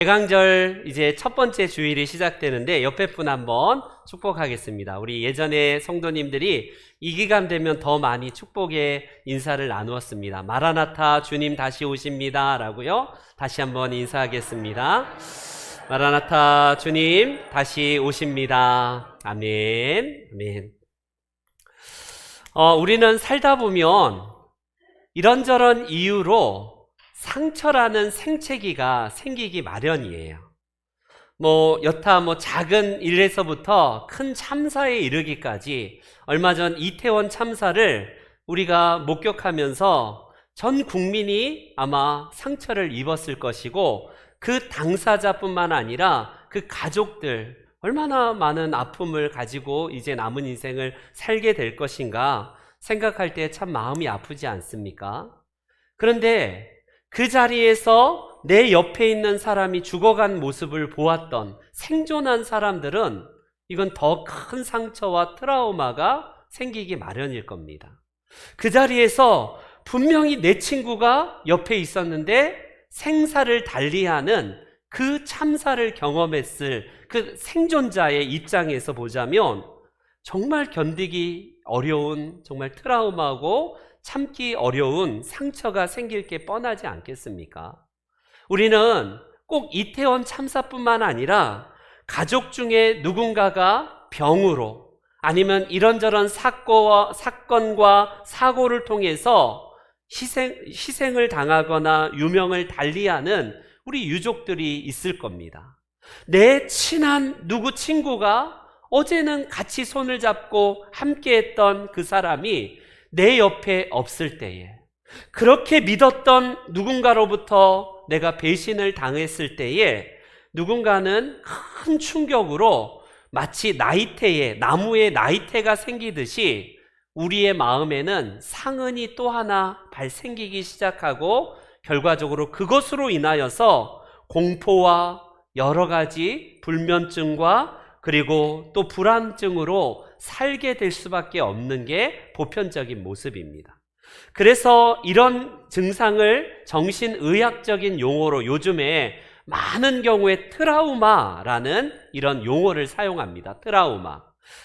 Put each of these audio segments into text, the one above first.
대강절 이제 첫 번째 주일이 시작되는데 옆에 분 한번 축복하겠습니다. 우리 예전에 성도님들이 이 기간 되면 더 많이 축복의 인사를 나누었습니다. 마라나타 주님 다시 오십니다 라고요. 다시 한번 인사하겠습니다. 마라나타 주님 다시 오십니다. 아멘. 아멘. 우리는 살다 보면 이런저런 이유로 상처라는 생채기가 생기기 마련이에요. 여타 작은 일에서부터 큰 참사에 이르기까지 얼마 전 이태원 참사를 우리가 목격하면서 전 국민이 아마 상처를 입었을 것이고 그 당사자뿐만 아니라 그 가족들 얼마나 많은 아픔을 가지고 이제 남은 인생을 살게 될 것인가 생각할 때 참 마음이 아프지 않습니까? 그런데 그 자리에서 내 옆에 있는 사람이 죽어간 모습을 보았던 생존한 사람들은 이건 더 큰 상처와 트라우마가 생기기 마련일 겁니다. 그 자리에서 분명히 내 친구가 옆에 있었는데 생사를 달리하는 그 참사를 경험했을 그 생존자의 입장에서 보자면 정말 견디기 어려운 정말 트라우마고 참기 어려운 상처가 생길 게 뻔하지 않겠습니까? 우리는 꼭 이태원 참사뿐만 아니라 가족 중에 누군가가 병으로 아니면 이런저런 사건과 사고를 통해서 희생을 당하거나 유명을 달리하는 우리 유족들이 있을 겁니다. 내 친한 누구 친구가 어제는 같이 손을 잡고 함께했던 그 사람이 내 옆에 없을 때에, 그렇게 믿었던 누군가로부터 내가 배신을 당했을 때에 누군가는 큰 충격으로 마치 나무에 나이테가 생기듯이 우리의 마음에는 상흔이 또 하나 발생기기 시작하고 결과적으로 그것으로 인하여서 공포와 여러 가지 불면증과 그리고 또 불안증으로 살게 될 수밖에 없는 게 보편적인 모습입니다. 그래서 이런 증상을 정신의학적인 용어로 요즘에 많은 경우에 트라우마라는 이런 용어를 사용합니다.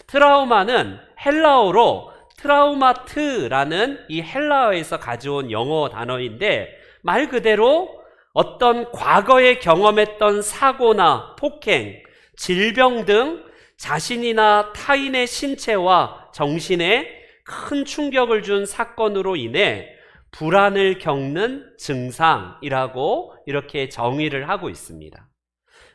트라우마는 헬라어로 트라우마트라는 이 헬라어에서 가져온 영어 단어인데 말 그대로 어떤 과거에 경험했던 사고나 폭행, 질병 등 자신이나 타인의 신체와 정신에 큰 충격을 준 사건으로 인해 불안을 겪는 증상이라고 이렇게 정의를 하고 있습니다.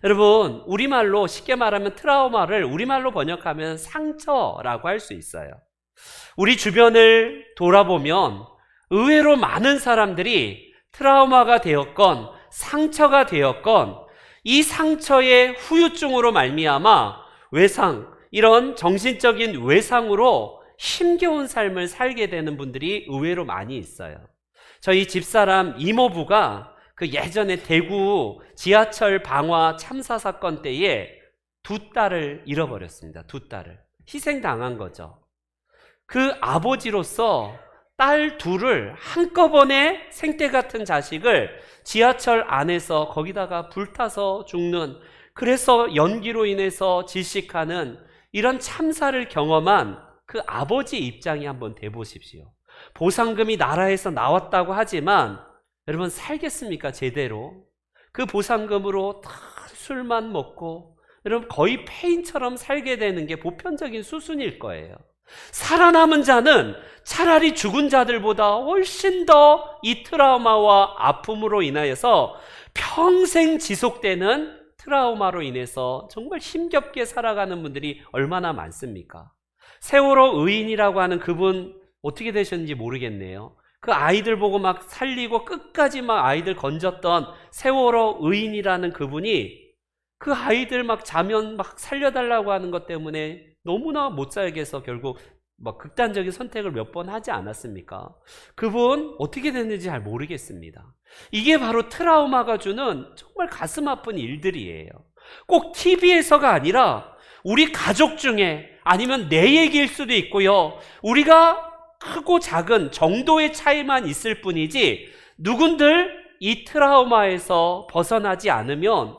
여러분, 우리말로 쉽게 말하면 트라우마를 우리말로 번역하면 상처라고 할 수 있어요. 우리 주변을 돌아보면 의외로 많은 사람들이 트라우마가 되었건 상처가 되었건 이 상처의 후유증으로 말미암아 이런 정신적인 외상으로 힘겨운 삶을 살게 되는 분들이 의외로 많이 있어요. 저희 집사람 이모부가 그 예전에 대구 지하철 방화 참사 사건 때에 두 딸을 잃어버렸습니다. 두 딸을 희생당한 거죠. 그 아버지로서 딸 둘을 한꺼번에 생떼 같은 자식을 지하철 안에서 거기다가 불타서 죽는, 그래서 연기로 인해서 질식하는 이런 참사를 경험한 그 아버지 입장이 한번 돼보십시오. 보상금이 나라에서 나왔다고 하지만 여러분 살겠습니까? 제대로? 그 보상금으로 다 술만 먹고 여러분 거의 폐인처럼 살게 되는 게 보편적인 수순일 거예요. 살아남은 자는 차라리 죽은 자들보다 훨씬 더 이 트라우마와 아픔으로 인하여서 평생 지속되는 트라우마로 인해서 정말 힘겹게 살아가는 분들이 얼마나 많습니까? 세월호 의인이라고 하는 그분 어떻게 되셨는지 모르겠네요. 그 아이들 보고 막 살리고 끝까지 막 아이들 건졌던 세월호 의인이라는 그분이 그 아이들 막 자면 막 살려달라고 하는 것 때문에 너무나 못 살게 해서 결국 막 극단적인 선택을 몇 번 하지 않았습니까? 그분 어떻게 됐는지 잘 모르겠습니다. 이게 바로 트라우마가 주는 정말 가슴 아픈 일들이에요. 꼭 TV에서가 아니라 우리 가족 중에, 아니면 내 얘기일 수도 있고요. 우리가 크고 작은 정도의 차이만 있을 뿐이지 누군들 이 트라우마에서 벗어나지 않으면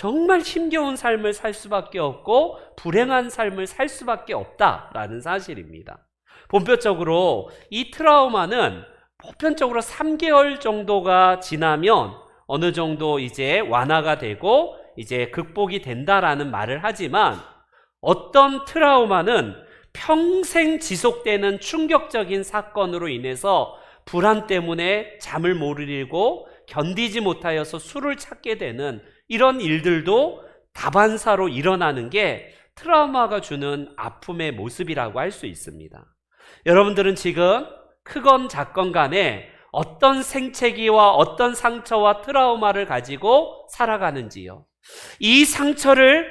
정말 힘겨운 삶을 살 수밖에 없고 불행한 삶을 살 수밖에 없다라는 사실입니다. 본격적으로 이 트라우마는 보편적으로 3개월 정도가 지나면 어느 정도 이제 완화가 되고 이제 극복이 된다라는 말을 하지만, 어떤 트라우마는 평생 지속되는 충격적인 사건으로 인해서 불안 때문에 잠을 못 이루고 견디지 못하여서 술을 찾게 되는 이런 일들도 다반사로 일어나는 게 트라우마가 주는 아픔의 모습이라고 할 수 있습니다. 여러분들은 지금 크건 작건 간에 어떤 생채기와 어떤 상처와 트라우마를 가지고 살아가는지요? 이 상처를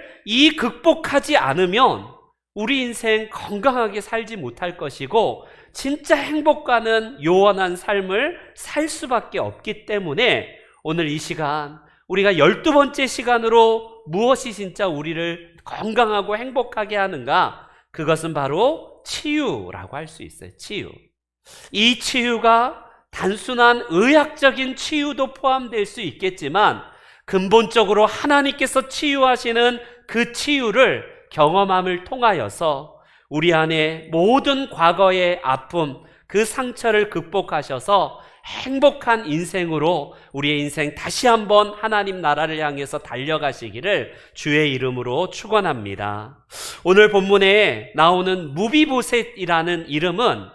극복하지 않으면 우리 인생 건강하게 살지 못할 것이고 진짜 행복과는 요원한 삶을 살 수밖에 없기 때문에 오늘 이 시간 우리가 12번째 시간으로 무엇이 진짜 우리를 건강하고 행복하게 하는가? 그것은 바로 치유라고 할 수 있어요. 치유. 이 치유가 단순한 의학적인 치유도 포함될 수 있겠지만 근본적으로 하나님께서 치유하시는 그 치유를 경험함을 통하여서 우리 안에 모든 과거의 아픔, 그 상처를 극복하셔서 행복한 인생으로 우리의 인생 다시 한번 하나님 나라를 향해서 달려가시기를 주의 이름으로 축원합니다. 오늘 본문에 나오는 무비보셋이라는 이름은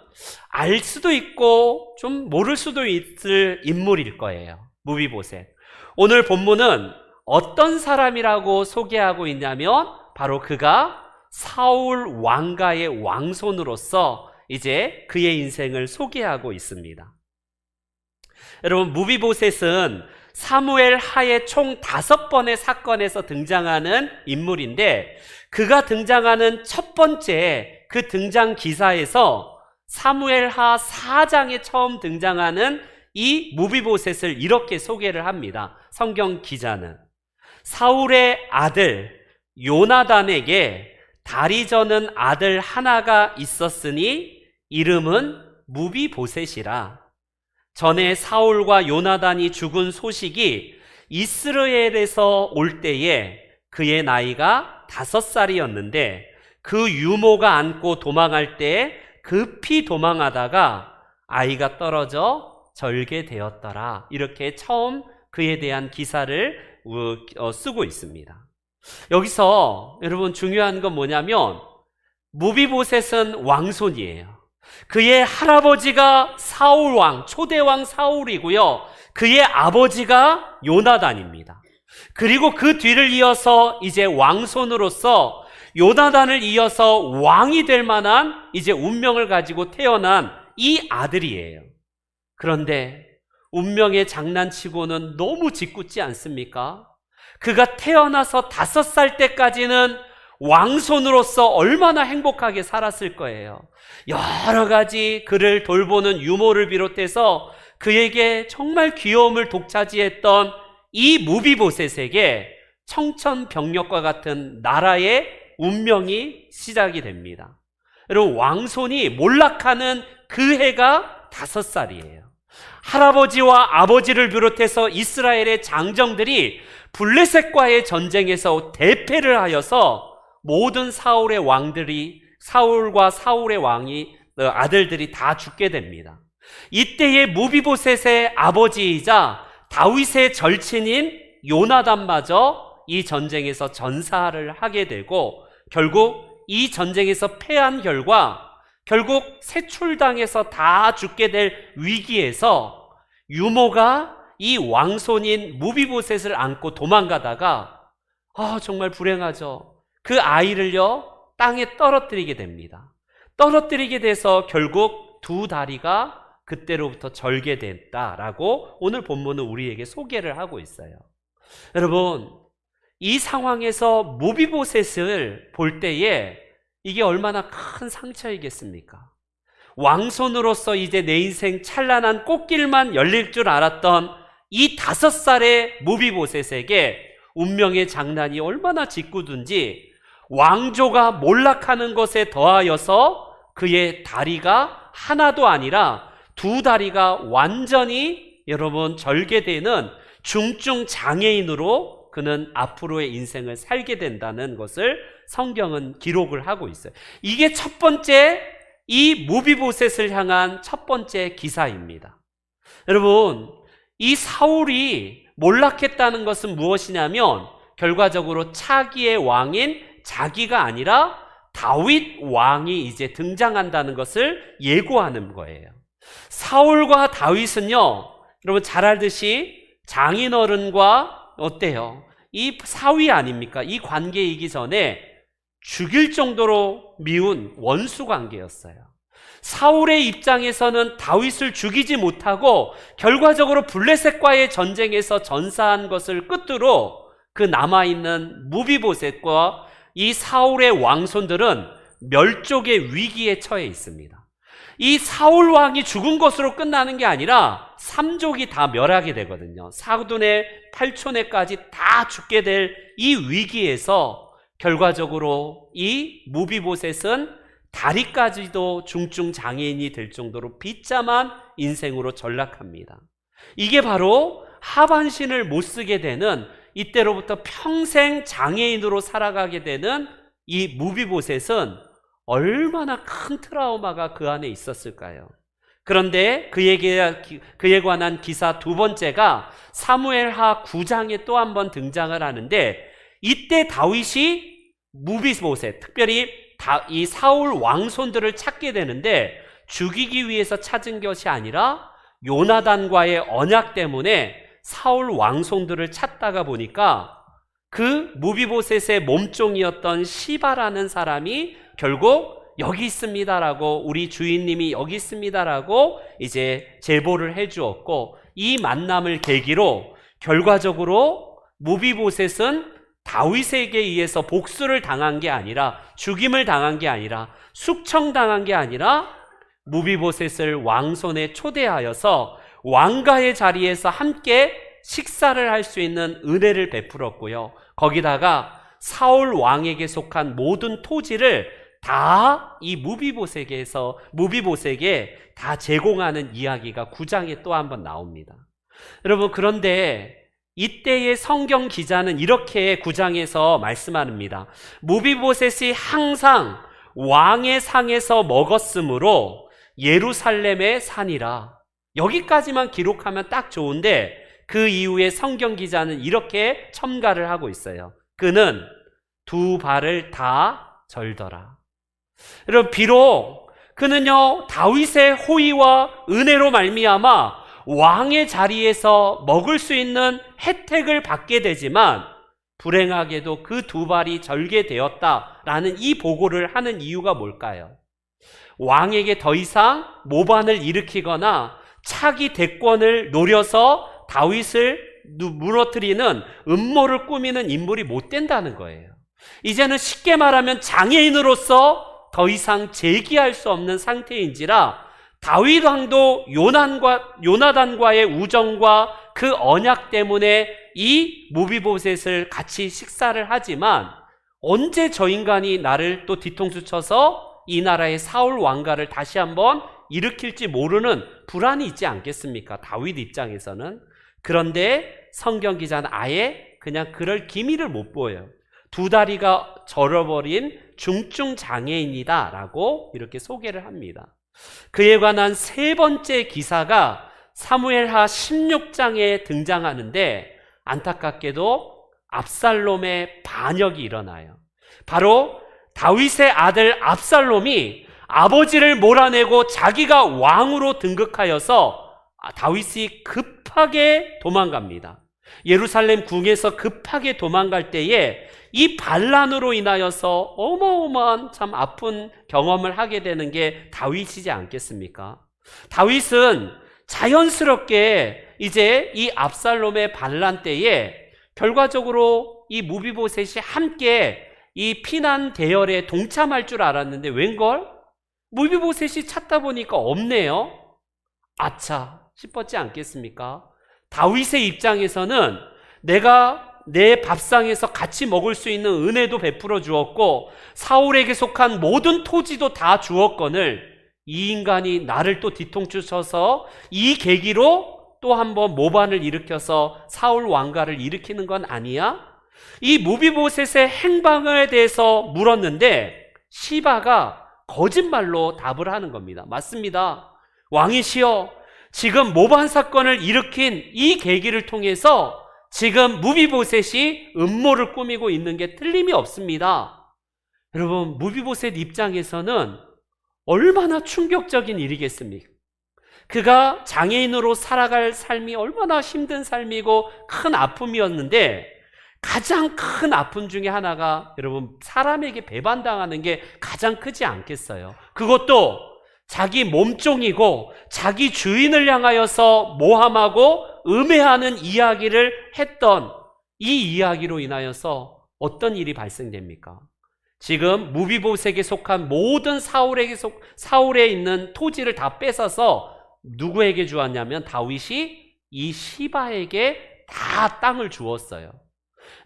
알 수도 있고 좀 모를 수도 있을 인물일 거예요. 무비보셋. 오늘 본문은 어떤 사람이라고 소개하고 있냐면 바로 그가 사울 왕가의 왕손으로서 이제 그의 인생을 소개하고 있습니다. 여러분, 무비보셋은 사무엘 하의 총 5번의 사건에서 등장하는 인물인데, 그가 등장하는 첫 번째 그 등장 기사에서 사무엘 하 4장에 처음 등장하는 이 무비보셋을 이렇게 소개를 합니다. 성경 기자는 사울의 아들 요나단에게 다리 저는 아들 하나가 있었으니 이름은 무비보셋이라. 전에 사울과 요나단이 죽은 소식이 이스라엘에서 올 때에 그의 나이가 5살이었는데 그 유모가 안고 도망할 때 급히 도망하다가 아이가 떨어져 절게 되었더라. 이렇게 처음 그에 대한 기사를 쓰고 있습니다. 여기서 여러분 중요한 건 뭐냐면 무비보셋은 왕손이에요. 그의 할아버지가 사울왕, 초대왕 사울이고요. 그의 아버지가 요나단입니다. 그리고 그 뒤를 이어서 이제 왕손으로서 요나단을 이어서 왕이 될 만한 이제 운명을 가지고 태어난 이 아들이에요. 그런데 운명의 장난치고는 너무 짓궂지 않습니까? 그가 태어나서 5살 때까지는 왕손으로서 얼마나 행복하게 살았을 거예요. 여러 가지 그를 돌보는 유모를 비롯해서 그에게 정말 귀여움을 독차지했던 이 무비보셋에게 청천벽력과 같은 나라의 운명이 시작이 됩니다. 여러분, 왕손이 몰락하는 그 해가 5살이에요. 할아버지와 아버지를 비롯해서 이스라엘의 장정들이 블레셋과의 전쟁에서 대패를 하여서 모든 사울의 왕들이, 사울과 사울의 아들들이 다 죽게 됩니다. 이때의 무비보셋의 아버지이자 다윗의 절친인 요나단마저 이 전쟁에서 전사를 하게 되고 결국 이 전쟁에서 패한 결과 결국 세출당해서 다 죽게 될 위기에서 유모가 이 왕손인 무비보셋을 안고 도망가다가 정말 불행하죠. 그 아이를요 땅에 떨어뜨리게 됩니다. 떨어뜨리게 돼서 결국 2 다리가 그때로부터 절게 됐다라고 오늘 본문은 우리에게 소개를 하고 있어요. 여러분, 이 상황에서 무비보셋을 볼 때에 이게 얼마나 큰 상처이겠습니까? 왕손으로서 이제 내 인생 찬란한 꽃길만 열릴 줄 알았던 이 5살의 무비보셋에게 운명의 장난이 얼마나 짓궂은지 왕조가 몰락하는 것에 더하여서 그의 다리가 하나도 아니라 2 다리가 완전히 여러분 절개되는 중증 장애인으로 그는 앞으로의 인생을 살게 된다는 것을 성경은 기록을 하고 있어요. 이게 첫 번째, 이 무비보셋을 향한 첫 번째 기사입니다. 여러분, 이 사울이 몰락했다는 것은 무엇이냐면 결과적으로 차기의 왕인 자기가 아니라 다윗 왕이 이제 등장한다는 것을 예고하는 거예요. 사울과 다윗은요, 여러분 잘 알듯이 장인어른과 어때요? 이 사위 아닙니까? 이 관계이기 전에 죽일 정도로 미운 원수 관계였어요. 사울의 입장에서는 다윗을 죽이지 못하고 결과적으로 블레셋과의 전쟁에서 전사한 것을 끝으로 그 남아있는 무비보셋과 이 사울의 왕손들은 멸족의 위기에 처해 있습니다. 이 사울 왕이 죽은 것으로 끝나는 게 아니라 3족이 다 멸하게 되거든요. 사돈의 8촌에까지 다 죽게 될 이 위기에서 결과적으로 이 무비보셋은 다리까지도 중증 장애인이 될 정도로 비참한 인생으로 전락합니다. 이게 바로 하반신을 못 쓰게 되는, 이때로부터 평생 장애인으로 살아가게 되는 이 무비보셋은 얼마나 큰 트라우마가 그 안에 있었을까요? 그런데 그에 관한 기사 두 번째가 사무엘하 9장에 또 한 번 등장을 하는데, 이때 다윗이 무비보셋, 특별히 이 사울 왕손들을 찾게 되는데 죽이기 위해서 찾은 것이 아니라 요나단과의 언약 때문에 사울 왕손들을 찾다가 보니까 그 무비보셋의 몸종이었던 시바라는 사람이 결국 여기 있습니다라고, 우리 주인님이 여기 있습니다라고 이제 제보를 해주었고, 이 만남을 계기로 결과적으로 무비보셋은 다윗에게 의해서 복수를 당한 게 아니라, 죽임을 당한 게 아니라, 숙청당한 게 아니라 무비보셋을 왕손에 초대하여서 왕가의 자리에서 함께 식사를 할 수 있는 은혜를 베풀었고요. 거기다가 사울 왕에게 속한 모든 토지를 다 이 무비보셋에게 다 제공하는 이야기가 9장에 또 한 번 나옵니다. 여러분, 그런데 이때의 성경 기자는 이렇게 9장에서 말씀합니다. 무비보셋이 항상 왕의 상에서 먹었으므로 예루살렘의 산이라. 여기까지만 기록하면 딱 좋은데 그 이후에 성경 기자는 이렇게 첨가를 하고 있어요. 그는 두 발을 다 절더라. 여러분, 비록 그는요 다윗의 호의와 은혜로 말미암아 왕의 자리에서 먹을 수 있는 혜택을 받게 되지만 불행하게도 그 두 발이 절게 되었다라는 이 보고를 하는 이유가 뭘까요? 왕에게 더 이상 모반을 일으키거나 차기 대권을 노려서 다윗을 무너뜨리는 음모를 꾸미는 인물이 못 된다는 거예요. 이제는 쉽게 말하면 장애인으로서 더 이상 재기할 수 없는 상태인지라 다윗 왕도 요나단과의 우정과 그 언약 때문에 이 무비보셋을 같이 식사를 하지만 언제 저 인간이 나를 또 뒤통수 쳐서 이 나라의 사울 왕가를 다시 한번 일으킬지 모르는 불안이 있지 않겠습니까? 다윗 입장에서는. 그런데 성경 기자는 아예 그냥 그럴 기미를 못 보여요. 두 다리가 절어버린 중증 장애인이다 라고 이렇게 소개를 합니다. 그에 관한 세 번째 기사가 사무엘하 16장에 등장하는데 안타깝게도 압살롬의 반역이 일어나요. 바로 다윗의 아들 압살롬이 아버지를 몰아내고 자기가 왕으로 등극하여서 다윗이 급하게 도망갑니다. 예루살렘 궁에서 급하게 도망갈 때에 이 반란으로 인하여서 어마어마한 참 아픈 경험을 하게 되는 게 다윗이지 않겠습니까? 다윗은 자연스럽게 이제 이 압살롬의 반란 때에 결과적으로 이 무비보셋이 함께 이 피난 대열에 동참할 줄 알았는데 웬걸? 무비보셋이 찾다 보니까 없네요. 아차 싶었지 않겠습니까? 다윗의 입장에서는 내가 내 밥상에서 같이 먹을 수 있는 은혜도 베풀어 주었고 사울에게 속한 모든 토지도 다 주었거늘 이 인간이 나를 또 뒤통수 쳐서 이 계기로 또 한 번 모반을 일으켜서 사울 왕가를 일으키는 건 아니야? 이 무비보셋의 행방에 대해서 물었는데 시바가 거짓말로 답을 하는 겁니다. 맞습니다. 왕이시여, 지금 모반 사건을 일으킨 이 계기를 통해서 지금 무비보셋이 음모를 꾸미고 있는 게 틀림이 없습니다. 여러분, 무비보셋 입장에서는 얼마나 충격적인 일이겠습니까? 그가 장애인으로 살아갈 삶이 얼마나 힘든 삶이고 큰 아픔이었는데, 가장 큰 아픔 중에 하나가 여러분, 사람에게 배반당하는 게 가장 크지 않겠어요? 그것도 자기 몸종이고 자기 주인을 향하여서 모함하고 음해하는 이야기를 했던 이 이야기로 인하여서 어떤 일이 발생됩니까? 지금 무비보셋에게 속한 모든 사울에 있는 토지를 다 뺏어서 누구에게 주었냐면 다윗이 이 시바에게 다 땅을 주었어요.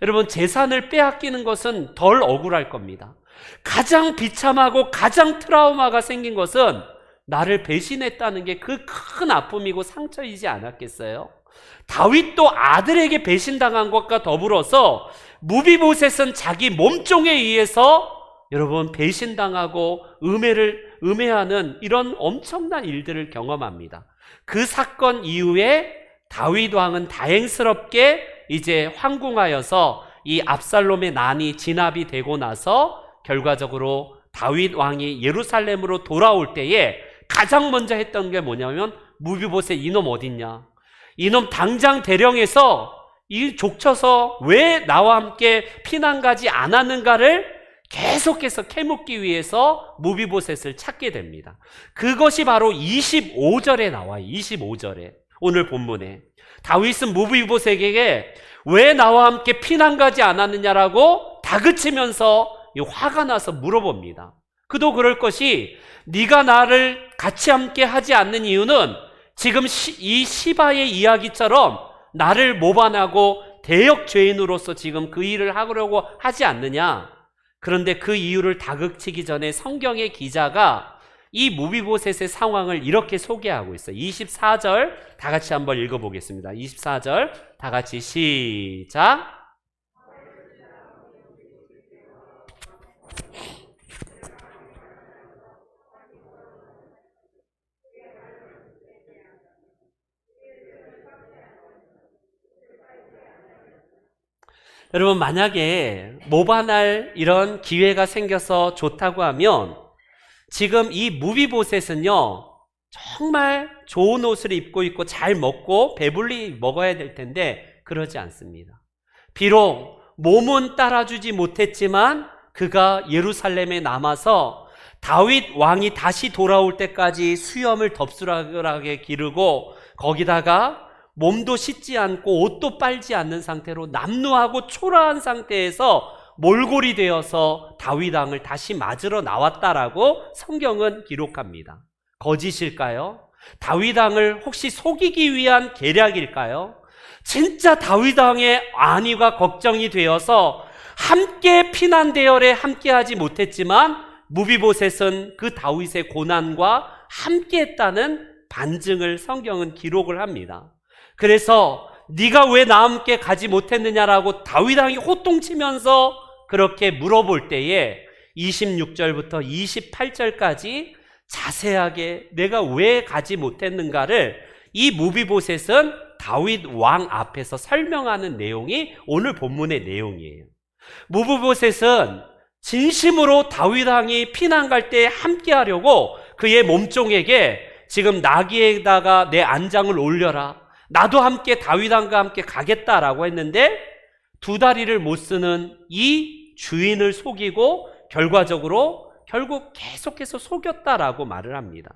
여러분, 재산을 빼앗기는 것은 덜 억울할 겁니다. 가장 비참하고 가장 트라우마가 생긴 것은 나를 배신했다는 게 그 큰 아픔이고 상처이지 않았겠어요? 다윗도 아들에게 배신당한 것과 더불어서 무비보셋은 자기 몸종에 의해서 여러분 배신당하고 음해하는 이런 엄청난 일들을 경험합니다. 그 사건 이후에 다윗 왕은 다행스럽게 이제 황궁하여서 이 압살롬의 난이 진압이 되고 나서 결과적으로 다윗 왕이 예루살렘으로 돌아올 때에 가장 먼저 했던 게 뭐냐면 무비보셋 이놈 어딨냐? 이놈 당장 대령해서 이 족쳐서 왜 나와 함께 피난 가지 않았는가를 계속해서 캐묻기 위해서 무비보셋을 찾게 됩니다. 그것이 바로 25절에 나와요. 25절에 오늘 본문에 다윗은 무비보셋에게 왜 나와 함께 피난 가지 않았느냐라고 다그치면서 화가 나서 물어봅니다. 그도 그럴 것이 네가 나를 같이 함께 하지 않는 이유는 지금 이 시바의 이야기처럼 나를 모반하고 대역 죄인으로서 지금 그 일을 하려고 하지 않느냐. 그런데 그 이유를 다그치기 전에 성경의 기자가 이 무비보셋의 상황을 이렇게 소개하고 있어요. 24절 다 같이 한번 읽어보겠습니다. 24절 다 같이 시작. 여러분, 만약에 모반할 이런 기회가 생겨서 좋다고 하면 지금 이 무비보셋은요 정말 좋은 옷을 입고 있고 잘 먹고 배불리 먹어야 될 텐데 그러지 않습니다. 비록 몸은 따라주지 못했지만 그가 예루살렘에 남아서 다윗 왕이 다시 돌아올 때까지 수염을 덥수룩하게 기르고 거기다가 몸도 씻지 않고 옷도 빨지 않는 상태로 남루하고 초라한 상태에서 몰골이 되어서 다윗 왕을 다시 맞으러 나왔다라고 성경은 기록합니다. 거짓일까요? 다윗 왕을 혹시 속이기 위한 계략일까요? 진짜 다윗 왕의 안위가 걱정이 되어서 함께 피난 대열에 함께하지 못했지만 무비보셋은 그 다윗의 고난과 함께했다는 반증을 성경은 기록을 합니다. 그래서 네가 왜 나와 함께 가지 못했느냐라고 다윗 왕이 호통치면서 그렇게 물어볼 때에 26절부터 28절까지 자세하게 내가 왜 가지 못했는가를 이 무비보셋은 다윗 왕 앞에서 설명하는 내용이 오늘 본문의 내용이에요. 무비보셋은 진심으로 다윗 왕이 피난 갈 때 함께 하려고 그의 몸종에게 지금 나귀에다가 내 안장을 올려라, 나도 함께 다윗 왕과 함께 가겠다라고 했는데 두 다리를 못 쓰는 이 주인을 속이고 결국 계속해서 속였다라고 말을 합니다.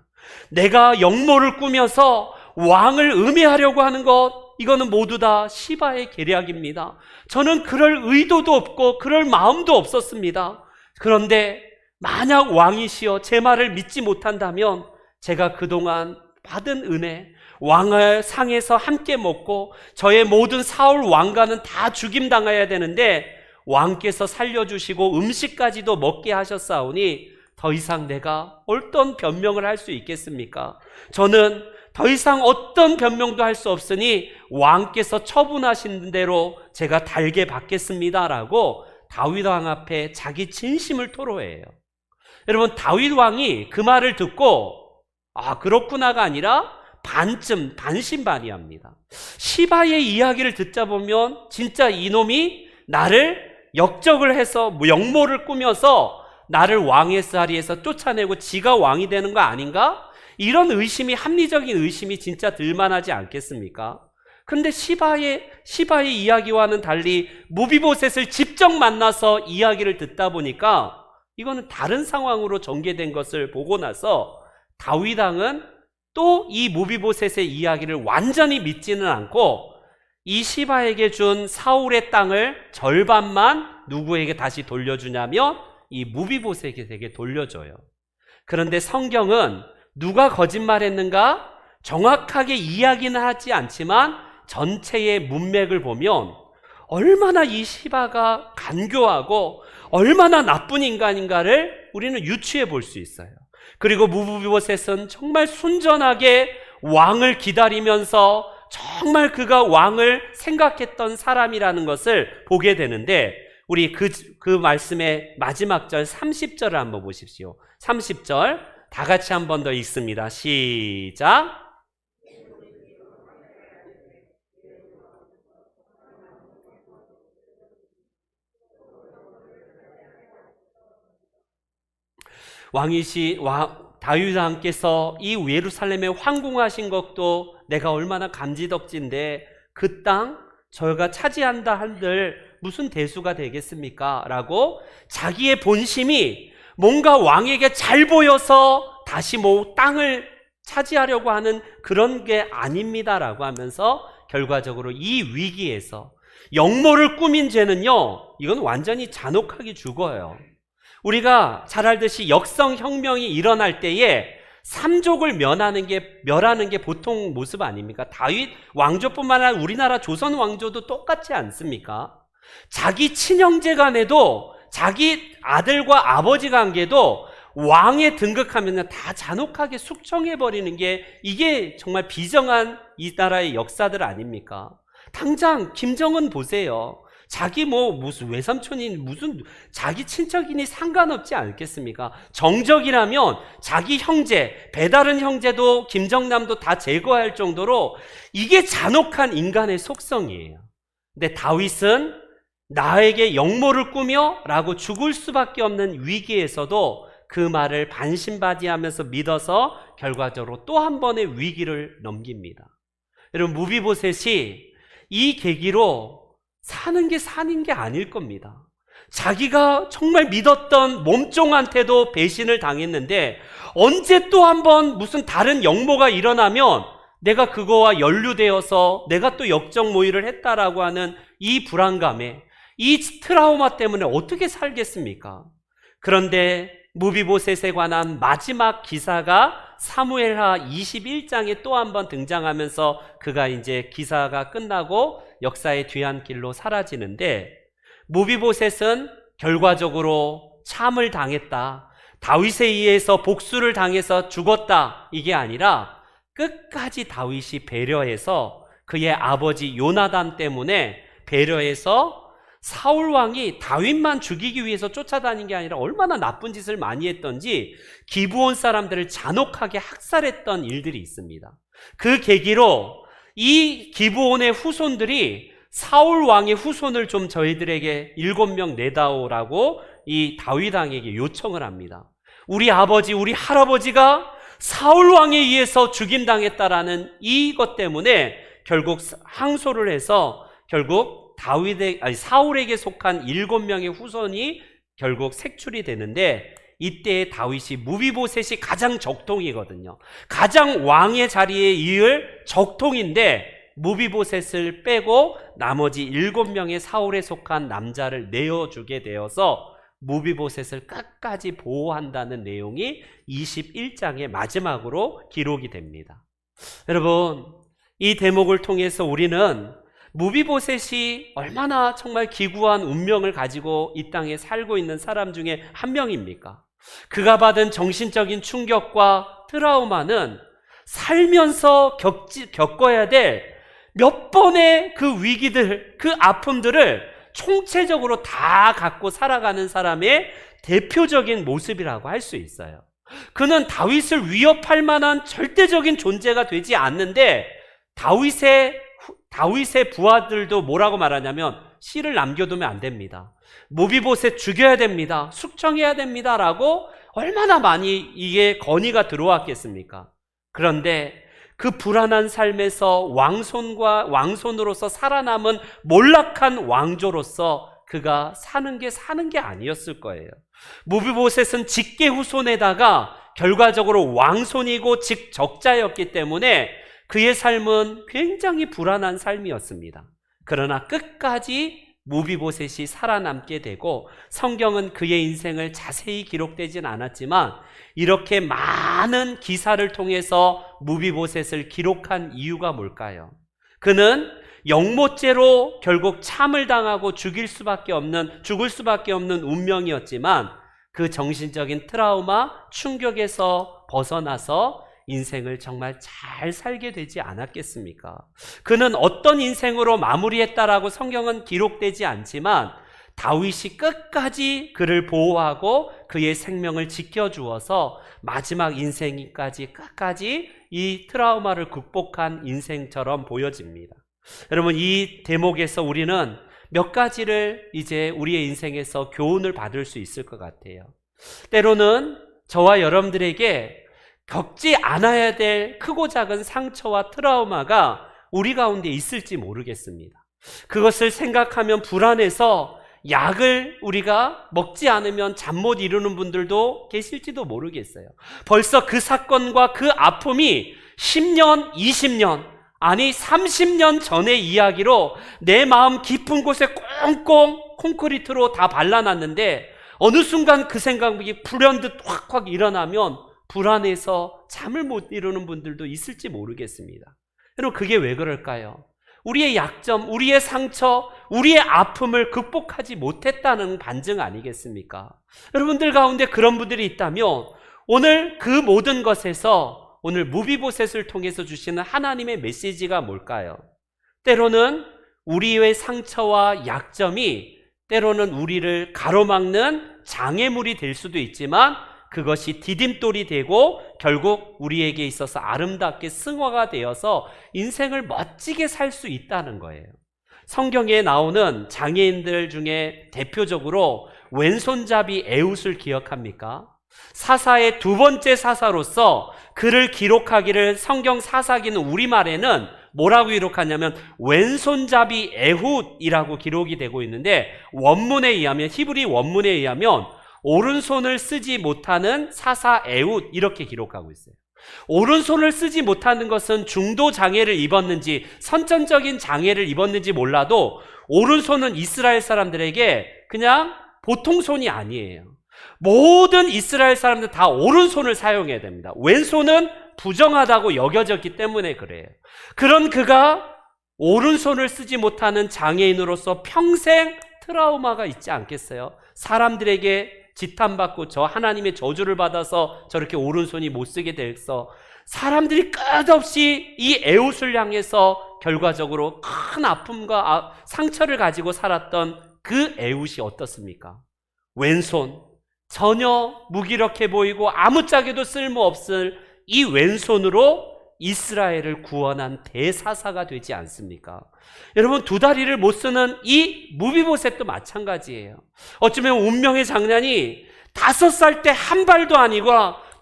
내가 역모를 꾸며서 왕을 음해하려고 하는 것, 이거는 모두 다 시바의 계략입니다. 저는 그럴 의도도 없고 그럴 마음도 없었습니다. 그런데 만약 왕이시여 제 말을 믿지 못한다면 제가 그동안 받은 은혜, 왕의 상에서 함께 먹고 저의 모든 사울 왕가는 다 죽임당해야 되는데 왕께서 살려주시고 음식까지도 먹게 하셨사오니 더 이상 내가 어떤 변명을 할 수 있겠습니까? 저는 더 이상 어떤 변명도 할 수 없으니 왕께서 처분하신 대로 제가 달게 받겠습니다라고 다윗 왕 앞에 자기 진심을 토로해요. 여러분, 다윗 왕이 그 말을 듣고 아, 그렇구나가 아니라 반신반의합니다. 시바의 이야기를 듣자 보면 진짜 이놈이 나를 역적을 해서 역모를 꾸며서 나를 왕의 자리에서 쫓아내고 지가 왕이 되는 거 아닌가? 이런 의심이, 합리적인 의심이 진짜 들만하지 않겠습니까? 근데 시바의 이야기와는 달리 무비보셋을 직접 만나서 이야기를 듣다 보니까 이거는 다른 상황으로 전개된 것을 보고 나서 다윗 왕은 또 이 무비보셋의 이야기를 완전히 믿지는 않고 이 시바에게 준 사울의 땅을 절반만 누구에게 다시 돌려주냐면 이 무비보셋에게 돌려줘요. 그런데 성경은 누가 거짓말했는가? 정확하게 이야기는 하지 않지만 전체의 문맥을 보면 얼마나 이 시바가 간교하고 얼마나 나쁜 인간인가를 우리는 유추해 볼 수 있어요. 그리고 무비보셋은 정말 순전하게 왕을 기다리면서 정말 그가 왕을 생각했던 사람이라는 것을 보게 되는데, 우리 그 말씀의 마지막 절 30절을 한번 보십시오. 30절 다 같이 한 번 더 읽습니다. 시작. 다윗 왕께서 이 예루살렘에 황궁하신 것도 내가 얼마나 감지덕진데 그 땅 저희가 차지한다 한들 무슨 대수가 되겠습니까? 라고 자기의 본심이 뭔가 왕에게 잘 보여서 다시 땅을 차지하려고 하는 그런 게 아닙니다라고 하면서 결과적으로 이 위기에서 역모를 꾸민 죄는요, 이건 완전히 잔혹하게 죽어요. 우리가 잘 알듯이 역성혁명이 일어날 때에 삼족을 멸하는 게 보통 모습 아닙니까? 다윗 왕조뿐만 아니라 우리나라 조선 왕조도 똑같지 않습니까? 자기 친형제 간에도, 자기 아들과 아버지 관계도 왕에 등극하면 다 잔혹하게 숙청해버리는 게, 이게 정말 비정한 이 나라의 역사들 아닙니까? 당장 김정은 보세요. 자기 무슨 외삼촌이 무슨 자기 친척이니 상관없지 않겠습니까? 정적이라면 자기 형제, 배다른 형제도 김정남도 다 제거할 정도로 이게 잔혹한 인간의 속성이에요. 근데 다윗은 나에게 역모를 꾸며 라고 죽을 수밖에 없는 위기에서도 그 말을 반신반의하면서 믿어서 결과적으로 또 한 번의 위기를 넘깁니다. 여러분, 무비보셋이 이 계기로 사는 게 아닐 겁니다. 자기가 정말 믿었던 몸종한테도 배신을 당했는데 언제 또 한 번 무슨 다른 역모가 일어나면 내가 그거와 연루되어서 내가 또 역적 모의를 했다라고 하는 이 불안감에, 이 트라우마 때문에 어떻게 살겠습니까? 그런데 무비보셋에 관한 마지막 기사가 사무엘하 21장에 또 한 번 등장하면서 그가 이제 기사가 끝나고 역사의 뒤안길로 사라지는데, 무비보셋은 결과적으로 참을 당했다, 다윗에 의해서 복수를 당해서 죽었다, 이게 아니라 끝까지 다윗이 배려해서 그의 아버지 요나단 때문에 배려해서 사울 왕이 다윗만 죽이기 위해서 쫓아다닌 게 아니라 얼마나 나쁜 짓을 많이 했던지 기브온 사람들을 잔혹하게 학살했던 일들이 있습니다. 그 계기로 이 기브온의 후손들이 사울 왕의 후손을 좀 저희들에게 7명 내다오라고 이 다윗 왕에게 요청을 합니다. 우리 아버지, 우리 할아버지가 사울 왕에 의해서 죽임당했다라는 이것 때문에 결국 항소를 해서 결국 사울에게 속한 7명의 후손이 결국 색출이 되는데, 이때 다윗이 무비보셋이 가장 적통이거든요. 가장 왕의 자리에 이을 적통인데 무비보셋을 빼고 나머지 7명의 사울에 속한 남자를 내어주게 되어서 무비보셋을 끝까지 보호한다는 내용이 21장의 마지막으로 기록이 됩니다. 여러분, 이 대목을 통해서 우리는 무비보셋이 얼마나 정말 기구한 운명을 가지고 이 땅에 살고 있는 사람 중에 한 명입니까? 그가 받은 정신적인 충격과 트라우마는 살면서 겪어야 될 몇 번의 그 위기들, 그 아픔들을 총체적으로 다 갖고 살아가는 사람의 대표적인 모습이라고 할 수 있어요. 그는 다윗을 위협할 만한 절대적인 존재가 되지 않는데 다윗의 부하들도 뭐라고 말하냐면 씨를 남겨두면 안 됩니다. 무비보셋 죽여야 됩니다. 숙청해야 됩니다. 라고 얼마나 많이 이게 건의가 들어왔겠습니까? 그런데 그 불안한 삶에서 왕손으로서 살아남은 몰락한 왕조로서 그가 사는 게 아니었을 거예요. 무비보셋은 직계 후손에다가 결과적으로 왕손이고 즉 적자였기 때문에 그의 삶은 굉장히 불안한 삶이었습니다. 그러나 끝까지 무비보셋이 살아남게 되고 성경은 그의 인생을 자세히 기록되진 않았지만 이렇게 많은 기사를 통해서 무비보셋을 기록한 이유가 뭘까요? 그는 영모죄로 결국 참을 당하고 죽을 수밖에 없는 운명이었지만 그 정신적인 트라우마, 충격에서 벗어나서 인생을 정말 잘 살게 되지 않았겠습니까? 그는 어떤 인생으로 마무리했다라고 성경은 기록되지 않지만 다윗이 끝까지 그를 보호하고 그의 생명을 지켜주어서 마지막 인생까지 끝까지 이 트라우마를 극복한 인생처럼 보여집니다. 여러분, 이 대목에서 우리는 몇 가지를 이제 우리의 인생에서 교훈을 받을 수 있을 것 같아요. 때로는 저와 여러분들에게 겪지 않아야 될 크고 작은 상처와 트라우마가 우리 가운데 있을지 모르겠습니다. 그것을 생각하면 불안해서 약을 우리가 먹지 않으면 잠 못 이루는 분들도 계실지도 모르겠어요. 벌써 그 사건과 그 아픔이 10년, 20년, 아니 30년 전의 이야기로 내 마음 깊은 곳에 꽁꽁 콘크리트로 다 발라놨는데 어느 순간 그 생각이 불현듯 확확 일어나면 불안해서 잠을 못 이루는 분들도 있을지 모르겠습니다. 여러분, 그게 왜 그럴까요? 우리의 약점, 우리의 상처, 우리의 아픔을 극복하지 못했다는 반증 아니겠습니까? 여러분들 가운데 그런 분들이 있다면 오늘 그 모든 것에서 오늘 무비보셋을 통해서 주시는 하나님의 메시지가 뭘까요? 때로는 우리의 상처와 약점이 때로는 우리를 가로막는 장애물이 될 수도 있지만 그것이 디딤돌이 되고 결국 우리에게 있어서 아름답게 승화가 되어서 인생을 멋지게 살 수 있다는 거예요. 성경에 나오는 장애인들 중에 대표적으로 왼손잡이 에훗을 기억합니까? 사사의 두 번째 사사로서 그를 기록하기를 성경 사사기는 우리말에는 뭐라고 기록하냐면 왼손잡이 에훗이라고 기록이 되고 있는데 원문에 의하면 히브리 원문에 의하면 오른손을 쓰지 못하는 사사 에훗 이렇게 기록하고 있어요. 오른손을 쓰지 못하는 것은 중도 장애를 입었는지 선천적인 장애를 입었는지 몰라도 오른손은 이스라엘 사람들에게 그냥 보통 손이 아니에요. 모든 이스라엘 사람들 다 오른손을 사용해야 됩니다. 왼손은 부정하다고 여겨졌기 때문에 그래요. 그런 그가 오른손을 쓰지 못하는 장애인으로서 평생 트라우마가 있지 않겠어요? 사람들에게 지탄받고 저 하나님의 저주를 받아서 저렇게 오른손이 못 쓰게 돼서 사람들이 끝없이 이 에훗을 향해서 결과적으로 큰 아픔과 상처를 가지고 살았던 그 에훗이 어떻습니까? 왼손, 전혀 무기력해 보이고 아무짝에도 쓸모없을 이 왼손으로 이스라엘을 구원한 대사사가 되지 않습니까? 여러분, 두 다리를 못 쓰는 이 무비보셋도 마찬가지예요. 어쩌면 운명의 장난이 5살 때 한 발도 아니고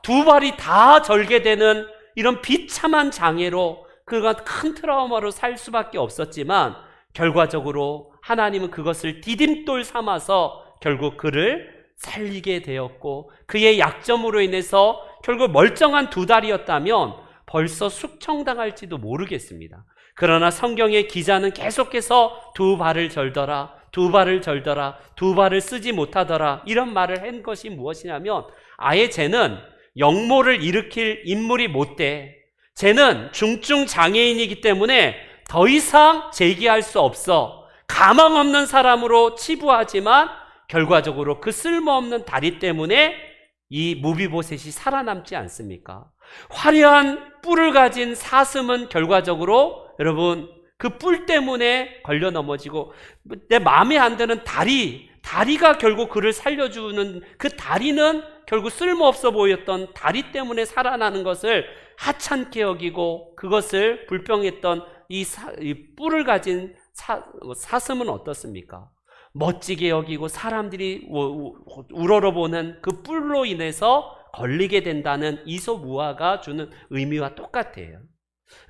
두 발이 다 절개되는 이런 비참한 장애로 그가 큰 트라우마로 살 수밖에 없었지만 결과적으로 하나님은 그것을 디딤돌 삼아서 결국 그를 살리게 되었고 그의 약점으로 인해서 결국 멀쩡한 두 다리였다면 벌써 숙청당할지도 모르겠습니다. 그러나 성경의 기자는 계속해서 두 발을 절더라, 두 발을 절더라, 두 발을 쓰지 못하더라 이런 말을 한 것이 무엇이냐면 아예 쟤는 역모를 일으킬 인물이 못 돼. 쟤는 중증 장애인이기 때문에 더 이상 제기할 수 없어. 가망 없는 사람으로 치부하지만 결과적으로 그 쓸모없는 다리 때문에 이 무비보셋이 살아남지 않습니까? 화려한 뿔을 가진 사슴은 결과적으로 여러분 그 뿔 때문에 걸려 넘어지고, 내 마음에 안 드는 다리가 결국 그를 살려주는, 그 다리는 결국 쓸모없어 보였던 다리 때문에 살아나는 것을 하찮게 여기고 그것을 불평했던 이 뿔을 가진 사슴은 어떻습니까? 멋지게 여기고 사람들이 우러러보는 그 뿔로 인해서 걸리게 된다는 이소무화가 주는 의미와 똑같아요.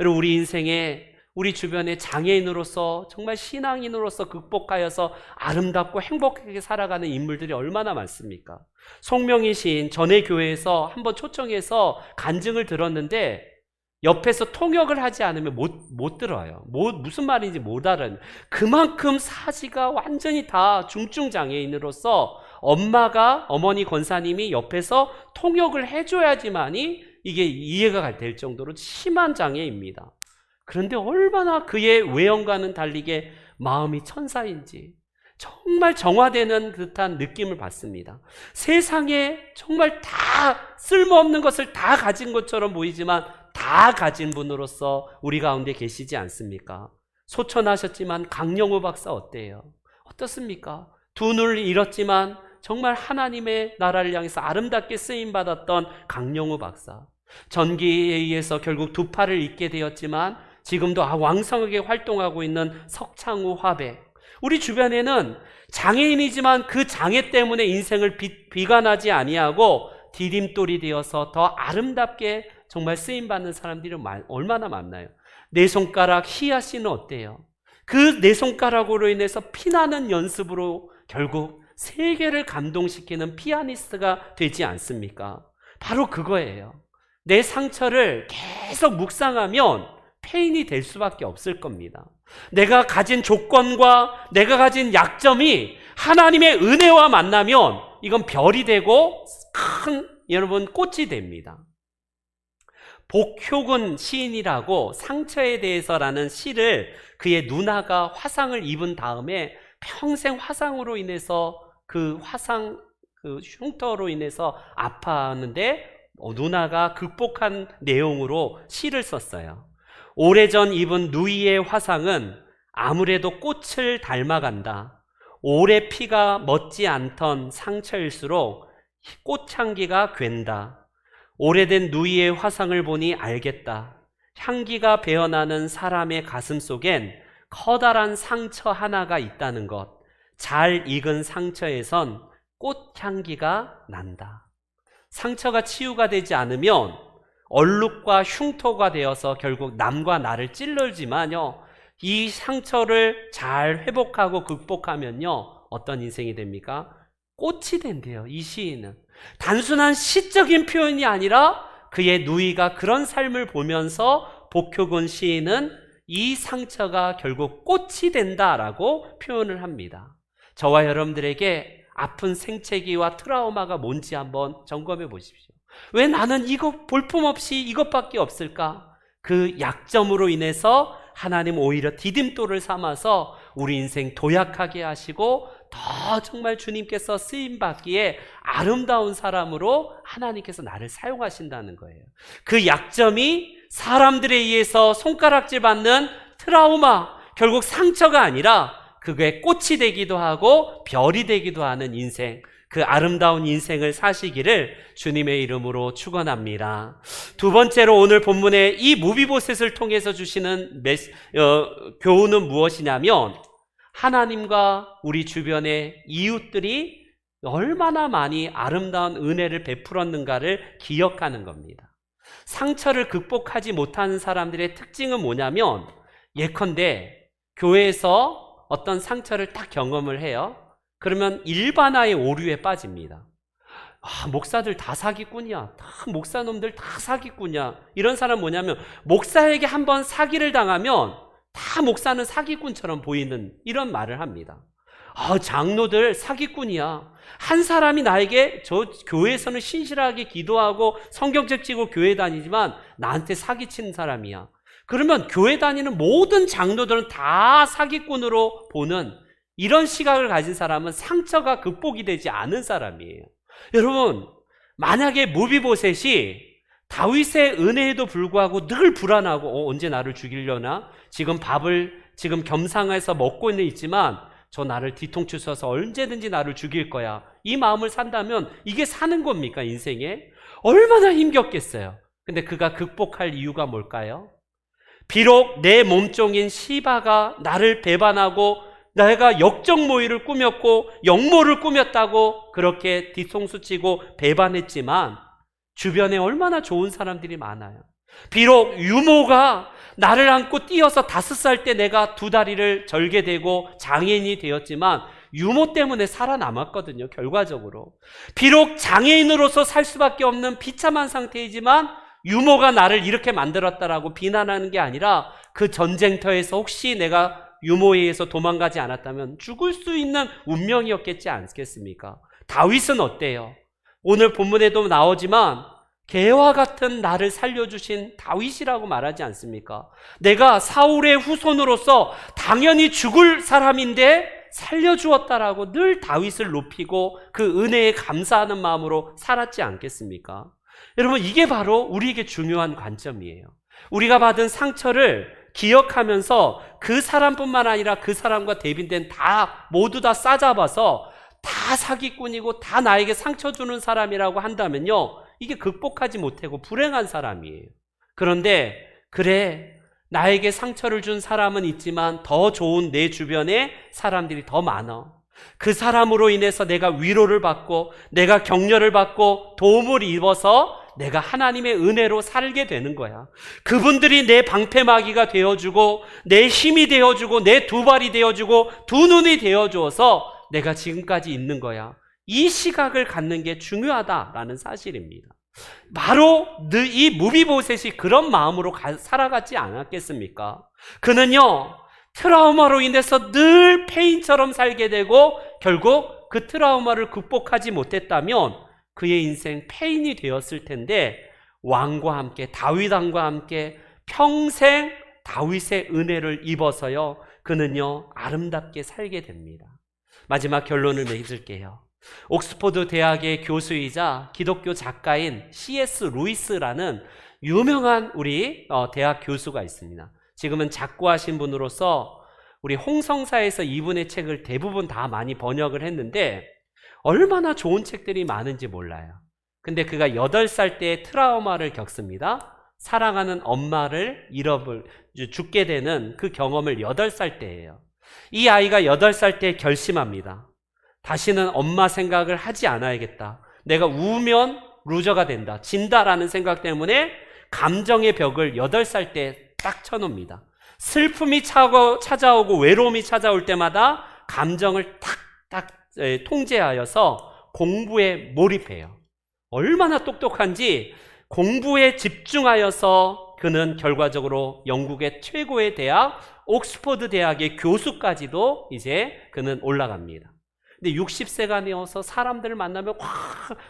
여러분, 우리 인생에 우리 주변의 장애인으로서 정말 신앙인으로서 극복하여서 아름답고 행복하게 살아가는 인물들이 얼마나 많습니까? 송명희 시인 전에 교회에서 한번 초청해서 간증을 들었는데 옆에서 통역을 하지 않으면 못 들어요. 무슨 말인지 못 알아요. 그만큼 사지가 완전히 다 중증 장애인으로서 어머니 권사님이 옆에서 통역을 해줘야지만이 이게 이해가 될 정도로 심한 장애입니다. 그런데 얼마나 그의 외형과는 달리게 마음이 천사인지 정말 정화되는 듯한 느낌을 받습니다. 세상에 정말 다 쓸모없는 것을 다 가진 것처럼 보이지만 다 가진 분으로서 우리 가운데 계시지 않습니까? 소천하셨지만 강영우 박사 어때요? 어떻습니까? 두 눈을 잃었지만 정말 하나님의 나라를 향해서 아름답게 쓰임받았던 강영우 박사. 전기에 의해서 결국 두 팔을 잃게 되었지만 지금도 왕성하게 활동하고 있는 석창우 화백. 우리 주변에는 장애인이지만 그 장애 때문에 인생을 비관하지 아니하고 디딤돌이 되어서 더 아름답게 정말 쓰임받는 사람들이 얼마나 많나요? 네 손가락 희아 씨는 어때요? 그 네 손가락으로 인해서 피나는 연습으로 결국 세계를 감동시키는 피아니스트가 되지 않습니까? 바로 그거예요. 내 상처를 계속 묵상하면 패인이 될 수밖에 없을 겁니다. 내가 가진 조건과 내가 가진 약점이 하나님의 은혜와 만나면 이건 별이 되고 큰 여러분 꽃이 됩니다. 복효근 시인이라고 상처에 대해서라는 시를 그의 누나가 화상을 입은 다음에 평생 화상으로 인해서 그 흉터로 인해서 아파하는데 누나가 극복한 내용으로 시를 썼어요. 오래전 입은 누이의 화상은 아무래도 꽃을 닮아간다. 오래 피가 멎지 않던 상처일수록 꽃향기가 괜다. 오래된 누이의 화상을 보니 알겠다. 향기가 배어나는 사람의 가슴 속엔 커다란 상처 하나가 있다는 것. 잘 익은 상처에선 꽃향기가 난다. 상처가 치유가 되지 않으면 얼룩과 흉터가 되어서 결국 남과 나를 찔러지만요, 이 상처를 잘 회복하고 극복하면요 어떤 인생이 됩니까? 꽃이 된대요. 이 시인은 단순한 시적인 표현이 아니라 그의 누이가 그런 삶을 보면서 복효근 시인은 이 상처가 결국 꽃이 된다라고 표현을 합니다. 저와 여러분들에게 아픈 생채기와 트라우마가 뭔지 한번 점검해 보십시오. 왜 나는 이거 볼품없이 이것밖에 없을까? 그 약점으로 인해서 하나님 오히려 디딤돌을 삼아서 우리 인생 도약하게 하시고 더 정말 주님께서 쓰임받기에 아름다운 사람으로 하나님께서 나를 사용하신다는 거예요. 그 약점이 사람들에 의해서 손가락질 받는 트라우마, 결국 상처가 아니라 그게 꽃이 되기도 하고 별이 되기도 하는 인생, 그 아름다운 인생을 사시기를 주님의 이름으로 축원합니다. 두 번째로 오늘 본문의 이 무비보셋을 통해서 주시는 교훈은 무엇이냐면 하나님과 우리 주변의 이웃들이 얼마나 많이 아름다운 은혜를 베풀었는가를 기억하는 겁니다. 상처를 극복하지 못하는 사람들의 특징은 뭐냐면 예컨대 교회에서 어떤 상처를 딱 경험을 해요. 그러면 일반화의 오류에 빠집니다. 목사들 다 사기꾼이야. 다 목사놈들 다 사기꾼이야. 이런 사람 뭐냐면 목사에게 한번 사기를 당하면 다 목사는 사기꾼처럼 보이는 이런 말을 합니다. 장로들 사기꾼이야. 한 사람이 나에게 저 교회에서는 신실하게 기도하고 성경책 지고 교회 다니지만 나한테 사기친 사람이야. 그러면 교회 다니는 모든 장로들은 다 사기꾼으로 보는 이런 시각을 가진 사람은 상처가 극복이 되지 않은 사람이에요. 여러분, 만약에 무비보셋이 다윗의 은혜에도 불구하고 늘 불안하고 언제 나를 죽이려나? 지금 밥을 지금 겸상해서 먹고는 있지만 저 나를 뒤통수 쳐서 언제든지 나를 죽일 거야. 이 마음을 산다면 이게 사는 겁니까, 인생에? 얼마나 힘겹겠어요. 근데 그가 극복할 이유가 뭘까요? 비록 내 몸종인 시바가 나를 배반하고 내가 역적모의를 꾸몄고 역모를 꾸몄다고 그렇게 뒤통수치고 배반했지만 주변에 얼마나 좋은 사람들이 많아요. 비록 유모가 나를 안고 뛰어서 5살 때 내가 2다리를 절개되고 장애인이 되었지만 유모 때문에 살아남았거든요, 결과적으로. 비록 장애인으로서 살 수밖에 없는 비참한 상태이지만 유모가 나를 이렇게 만들었다라고 비난하는 게 아니라 그 전쟁터에서 혹시 내가 유모에 의해서 도망가지 않았다면 죽을 수 있는 운명이었겠지 않겠습니까? 다윗은 어때요? 오늘 본문에도 나오지만 개와 같은 나를 살려주신 다윗이라고 말하지 않습니까? 내가 사울의 후손으로서 당연히 죽을 사람인데 살려주었다라고 늘 다윗을 높이고 그 은혜에 감사하는 마음으로 살았지 않겠습니까? 여러분, 이게 바로 우리에게 중요한 관점이에요. 우리가 받은 상처를 기억하면서 그 사람뿐만 아니라 그 사람과 대비된 모두 다 싸잡아서 다 사기꾼이고 다 나에게 상처 주는 사람이라고 한다면요, 이게 극복하지 못하고 불행한 사람이에요. 그런데 그래, 나에게 상처를 준 사람은 있지만 더 좋은 내 주변에 사람들이 더 많아. 그 사람으로 인해서 내가 위로를 받고 내가 격려를 받고 도움을 입어서 내가 하나님의 은혜로 살게 되는 거야. 그분들이 내 방패막이가 되어주고 내 힘이 되어주고 내 2발이 되어주고 2눈이 되어주어서 내가 지금까지 있는 거야. 이 시각을 갖는 게 중요하다라는 사실입니다. 바로 이 무비보셋이 그런 마음으로 살아가지 않았겠습니까? 그는요, 트라우마로 인해서 늘 페인처럼 살게 되고 결국 그 트라우마를 극복하지 못했다면 그의 인생 페인이 되었을 텐데 왕과 함께, 다윗 왕과 함께 평생 다윗의 은혜를 입어서요, 그는요 아름답게 살게 됩니다. 마지막 결론을 맺을게요. 옥스퍼드 대학의 교수이자 기독교 작가인 C.S. 루이스라는 유명한 우리 대학 교수가 있습니다. 지금은 작고하신 분으로서 우리 홍성사에서 이분의 책을 대부분 다 많이 번역을 했는데 얼마나 좋은 책들이 많은지 몰라요. 근데 그가 8살 때 트라우마를 겪습니다. 사랑하는 엄마를 죽게 되는 그 경험을 8살 때예요. 이 아이가 8살 때 결심합니다. 다시는 엄마 생각을 하지 않아야겠다. 내가 우면 루저가 된다, 진다라는 생각 때문에 감정의 벽을 8살 때 딱 쳐놓습니다. 슬픔이 찾아오고 외로움이 찾아올 때마다 감정을 탁탁 통제하여서 공부에 몰입해요. 얼마나 똑똑한지 공부에 집중하여서 그는 결과적으로 영국의 최고의 대학 옥스퍼드 대학의 교수까지도 이제 그는 올라갑니다. 근데 60세가 되어서 사람들을 만나면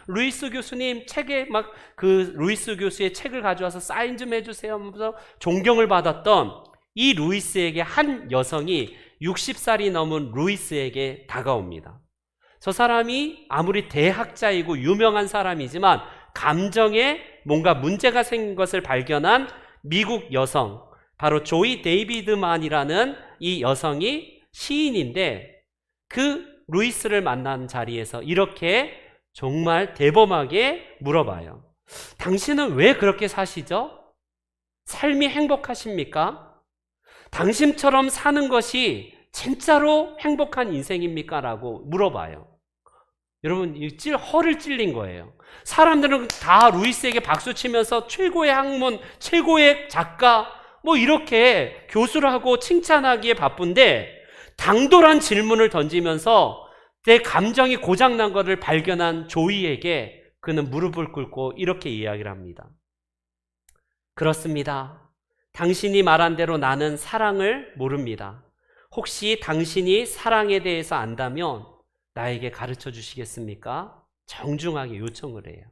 루이스 교수님 책에 막 그 루이스 교수의 책을 가져와서 사인 좀 해주세요 하면서 존경을 받았던 이 루이스에게 한 여성이 60살이 넘은 루이스에게 다가옵니다. 저 사람이 아무리 대학자이고 유명한 사람이지만 감정에 뭔가 문제가 생긴 것을 발견한 미국 여성, 바로 조이 데이비드만이라는 이 여성이 시인인데 그 루이스를 만난 자리에서 이렇게 정말 대범하게 물어봐요. 당신은 왜 그렇게 사시죠? 삶이 행복하십니까? 당신처럼 사는 것이 진짜로 행복한 인생입니까? 라고 물어봐요. 여러분, 허를 찔린 거예요. 사람들은 다 루이스에게 박수치면서 최고의 학문, 최고의 작가 뭐 이렇게 교수라고 칭찬하기에 바쁜데 당돌한 질문을 던지면서 내 감정이 고장난 것을 발견한 조이에게 그는 무릎을 꿇고 이렇게 이야기를 합니다. 그렇습니다. 당신이 말한 대로 나는 사랑을 모릅니다. 혹시 당신이 사랑에 대해서 안다면 나에게 가르쳐 주시겠습니까? 정중하게 요청을 해요.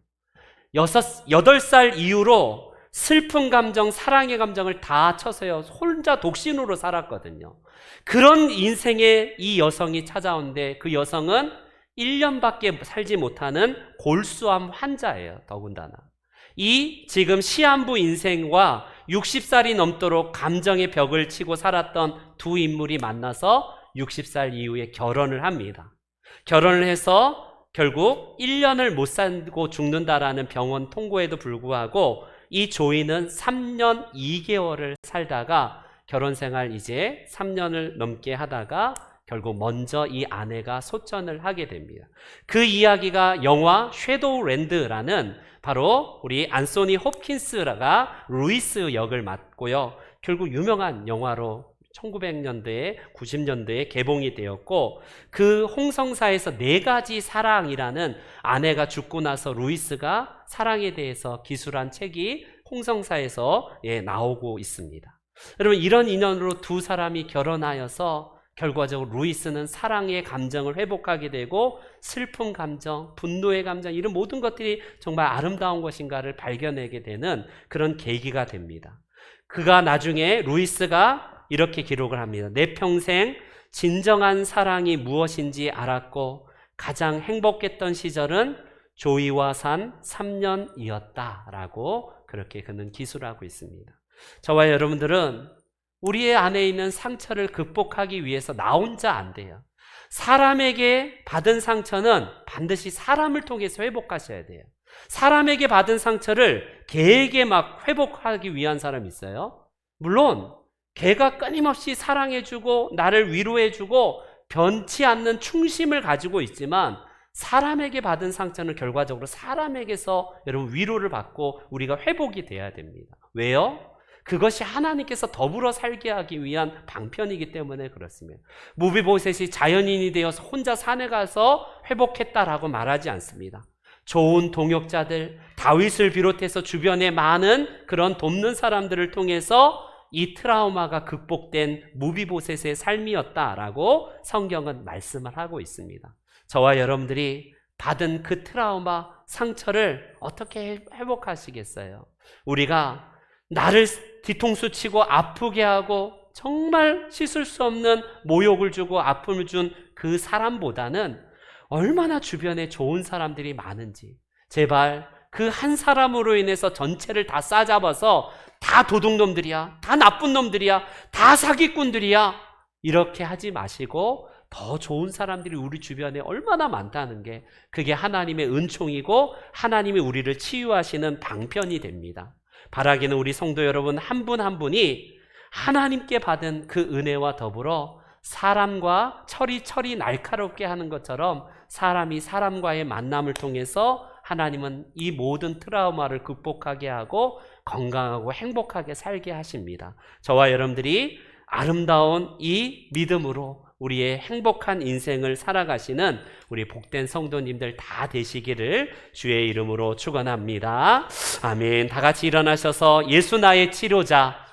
8살 이후로 슬픈 감정, 사랑의 감정을 다 쳐서요, 혼자 독신으로 살았거든요. 그런 인생에 이 여성이 찾아오는데 그 여성은 1년밖에 살지 못하는 골수암 환자예요. 더군다나 이 지금 시한부 인생과 60살이 넘도록 감정의 벽을 치고 살았던 두 인물이 만나서 60살 이후에 결혼을 합니다. 결혼을 해서 결국 1년을 못 살고 죽는다라는 병원 통고에도 불구하고 이 조이는 3년 2개월을 살다가 결혼 생활 이제 3년을 넘게 하다가 결국 먼저 이 아내가 소천을 하게 됩니다. 그 이야기가 영화 섀도우 랜드라는 바로 우리 안소니 홉킨스가 루이스 역을 맡고요. 결국 유명한 영화로 1900년대에 90년대에 개봉이 되었고 그 홍성사에서 4가지 사랑이라는 아내가 죽고 나서 루이스가 사랑에 대해서 기술한 책이 홍성사에서 나오고 있습니다. 여러분 이런 인연으로 두 사람이 결혼하여서 결과적으로 루이스는 사랑의 감정을 회복하게 되고 슬픈 감정, 분노의 감정 이런 모든 것들이 정말 아름다운 것인가를 발견하게 되는 그런 계기가 됩니다. 그가 나중에 루이스가 이렇게 기록을 합니다. 내 평생 진정한 사랑이 무엇인지 알았고 가장 행복했던 시절은 조이와 산 3년이었다라고 그렇게 그는 기술하고 있습니다. 저와 여러분들은 우리의 안에 있는 상처를 극복하기 위해서 나 혼자 안 돼요. 사람에게 받은 상처는 반드시 사람을 통해서 회복하셔야 돼요. 사람에게 받은 상처를 개에게 막 회복하기 위한 사람이 있어요. 물론 개가 끊임없이 사랑해주고 나를 위로해주고 변치 않는 충심을 가지고 있지만 사람에게 받은 상처는 결과적으로 사람에게서 여러분 위로를 받고 우리가 회복이 돼야 됩니다. 왜요? 그것이 하나님께서 더불어 살게 하기 위한 방편이기 때문에 그렇습니다. 무비보셋이 자연인이 되어서 혼자 산에 가서 회복했다라고 말하지 않습니다. 좋은 동역자들, 다윗을 비롯해서 주변에 많은 그런 돕는 사람들을 통해서 이 트라우마가 극복된 무비보셋의 삶이었다라고 성경은 말씀을 하고 있습니다. 저와 여러분들이 받은 그 트라우마, 상처를 어떻게 회복하시겠어요? 우리가 나를 뒤통수 치고 아프게 하고 정말 씻을 수 없는 모욕을 주고 아픔을 준 그 사람보다는 얼마나 주변에 좋은 사람들이 많은지 제발 그 한 사람으로 인해서 전체를 다 싸잡아서 다 도둑놈들이야, 다 나쁜 놈들이야, 다 사기꾼들이야 이렇게 하지 마시고 더 좋은 사람들이 우리 주변에 얼마나 많다는 게 그게 하나님의 은총이고 하나님이 우리를 치유하시는 방편이 됩니다. 바라기는 우리 성도 여러분 한 분 한 분이 하나님께 받은 그 은혜와 더불어 사람과 철이 날카롭게 하는 것처럼 사람이 사람과의 만남을 통해서 하나님은 이 모든 트라우마를 극복하게 하고 건강하고 행복하게 살게 하십니다. 저와 여러분들이 아름다운 이 믿음으로 우리의 행복한 인생을 살아가시는 우리 복된 성도님들 다 되시기를 주의 이름으로 축원합니다. 아멘. 다 같이 일어나셔서 예수 나의 치료자